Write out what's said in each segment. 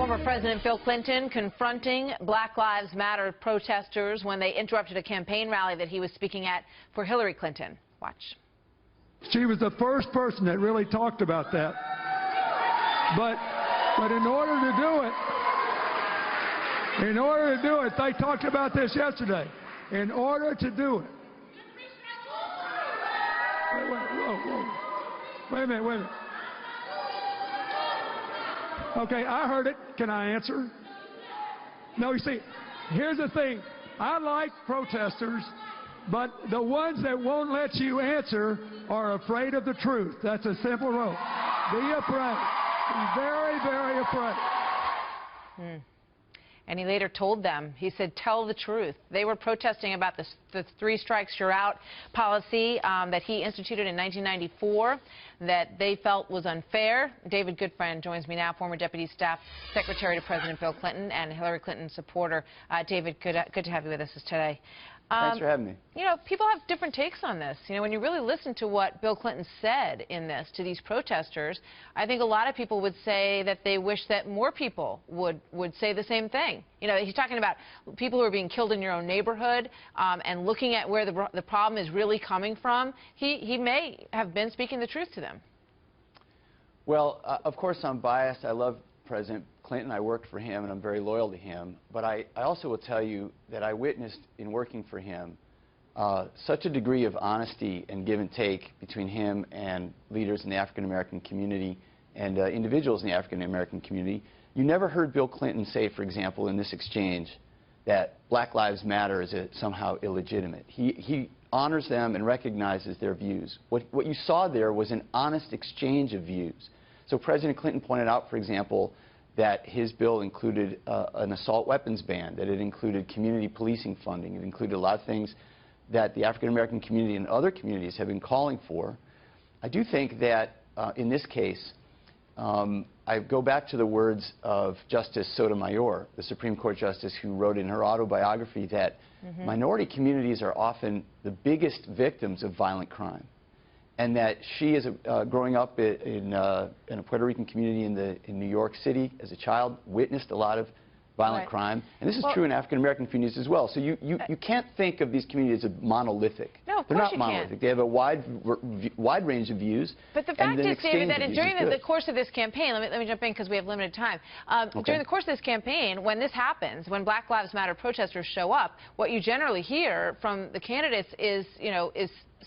Former President Bill Clinton confronting Black Lives Matter protesters when they interrupted a campaign rally that he was speaking at for Hillary Clinton. Watch. She was the first person that really talked about that. But in order to do it, they talked about this yesterday. In order to do it. Wait a minute. Okay, I heard it. Can I answer? No, you see, here's the thing. I like protesters, but the ones that won't let you answer are afraid of the truth. That's a simple rule. Be afraid. Be very, very afraid. And he later told them, he said, tell the truth. They were protesting about the three strikes you're out policy that he instituted in 1994 that they felt was unfair. David Goodfriend joins me now, former Deputy Staff Secretary to President Bill Clinton and Hillary Clinton supporter. David, good to have you with us today. Thanks for having me. You know, people have different takes on this. You know, when you really listen to what Bill Clinton said in this to these protesters, I think a lot of people would say that they wish that more people would say the same thing. You know, he's talking about people who are being killed in your own neighborhood and looking at where the problem is really coming from. He may have been speaking the truth to them. Well, of course I'm biased. I love President Clinton. I worked for him, and I'm very loyal to him. But I also will tell you that I witnessed in working for him such a degree of honesty and give and take between him and leaders in the African-American community and individuals in the African-American community. You never heard Bill Clinton say, for example, in this exchange, that Black Lives Matter is somehow illegitimate. He honors them and recognizes their views. What you saw there was an honest exchange of views. So President Clinton pointed out, for example, that his bill included an assault weapons ban, that it included community policing funding, it included a lot of things that the African-American community and other communities have been calling for. I do think that in this case, I go back to the words of Justice Sotomayor, the Supreme Court Justice, who wrote in her autobiography that minority communities are often the biggest victims of violent crime. And that she, as growing up in a Puerto Rican community in New York City as a child, witnessed a lot of violent crime. And this is true in African-American communities as well. So you can't think of these communities as monolithic. No, of course They're not you monolithic. can't. They have a wide range of views. But the fact is, David, that during the course of this campaign, let me jump in because we have limited time. During the course of this campaign, when this happens, when Black Lives Matter protesters show up, what you generally hear from the candidates is,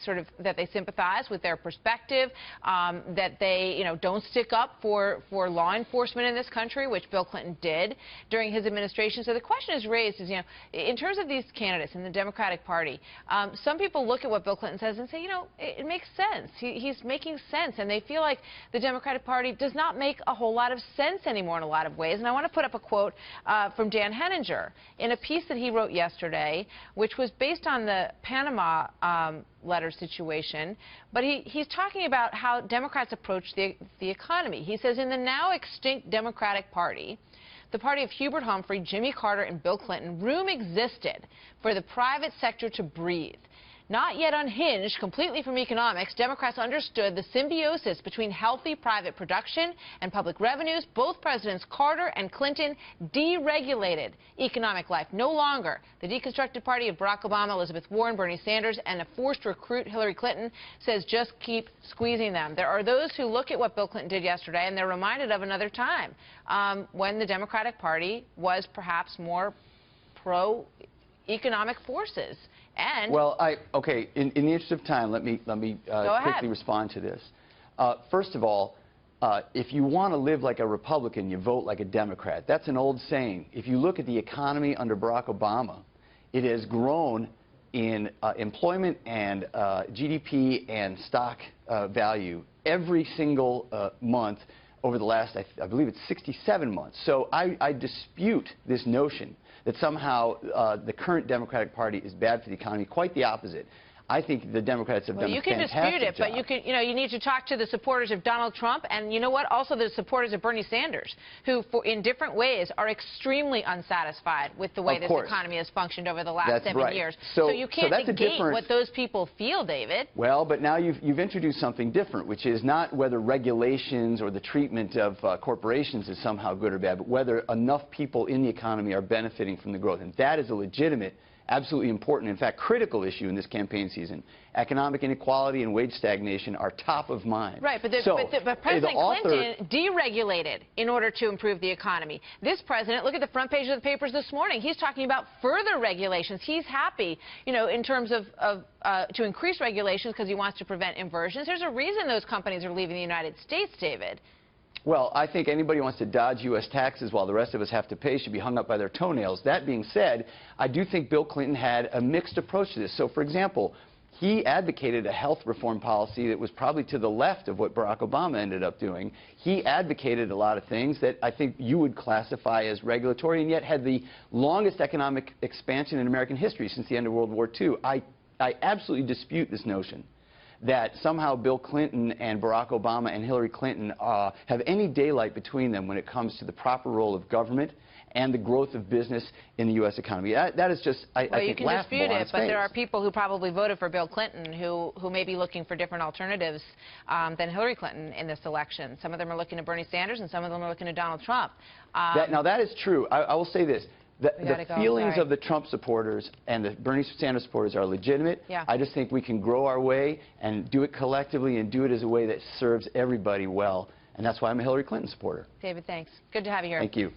sort of that they sympathize with their perspective, that they, don't stick up for law enforcement in this country, which Bill Clinton did during his administration. So the question is raised is, in terms of these candidates in the Democratic Party, some people look at what Bill Clinton says and say, it makes sense. He's making sense, and they feel like the Democratic Party does not make a whole lot of sense anymore in a lot of ways. And I want to put up a quote from Dan Henninger in a piece that he wrote yesterday, which was based on the Panama letter situation, but he's talking about how Democrats approach the economy. He says, in the now extinct Democratic Party, the party of Hubert Humphrey, Jimmy Carter, and Bill Clinton, room existed for the private sector to breathe. Not yet unhinged completely from economics, Democrats understood the symbiosis between healthy private production and public revenues. Both Presidents Carter and Clinton deregulated economic life. No longer the deconstructed party of Barack Obama, Elizabeth Warren, Bernie Sanders, and a forced recruit Hillary Clinton says just keep squeezing them. There are those who look at what Bill Clinton did yesterday and they're reminded of another time when the Democratic Party was perhaps more pro-economic forces. And well, in the interest of time, let me quickly respond to this. First of all, if you want to live like a Republican, you vote like a Democrat. That's an old saying. If you look at the economy under Barack Obama, it has grown in employment and GDP and stock value every single month over the last, I believe it's 67 months. So I dispute this notion that somehow the current Democratic Party is bad for the economy. Quite the opposite. I think the Democrats have done a fantastic job. You can dispute it, but you need to talk to the supporters of Donald Trump, and you know what? Also the supporters of Bernie Sanders, who, in different ways, are extremely unsatisfied with the way this economy has functioned over the last 7 years. So you can't negate what those people feel, David. Well, but now you've introduced something different, which is not whether regulations or the treatment of corporations is somehow good or bad, but whether enough people in the economy are benefiting from the growth. And that is a legitimate, absolutely important, in fact, critical issue in this campaign season. Economic inequality and wage stagnation are top of mind. Right, but President Clinton deregulated in order to improve the economy. This president, look at the front page of the papers this morning. He's talking about further regulations. He's happy, in terms of to increase regulations because he wants to prevent inversions. There's a reason those companies are leaving the United States, David. Well, I think anybody who wants to dodge U.S. taxes while the rest of us have to pay should be hung up by their toenails. That being said, I do think Bill Clinton had a mixed approach to this. So, for example, he advocated a health reform policy that was probably to the left of what Barack Obama ended up doing. He advocated a lot of things that I think you would classify as regulatory, and yet had the longest economic expansion in American history since the end of World War II. I absolutely dispute this notion that somehow Bill Clinton and Barack Obama and Hillary Clinton have any daylight between them when it comes to the proper role of government and the growth of business in the U.S. economy. That is just, I think, laughable on its face. Well, you can dispute it, but there are people who probably voted for Bill Clinton who may be looking for different alternatives than Hillary Clinton in this election. Some of them are looking to Bernie Sanders, and some of them are looking to Donald Trump. Now, that is true. I will say this. The feelings of the Trump supporters and the Bernie Sanders supporters are legitimate. Yeah. I just think we can grow our way and do it collectively and do it as a way that serves everybody well. And that's why I'm a Hillary Clinton supporter. David, thanks. Good to have you here. Thank you.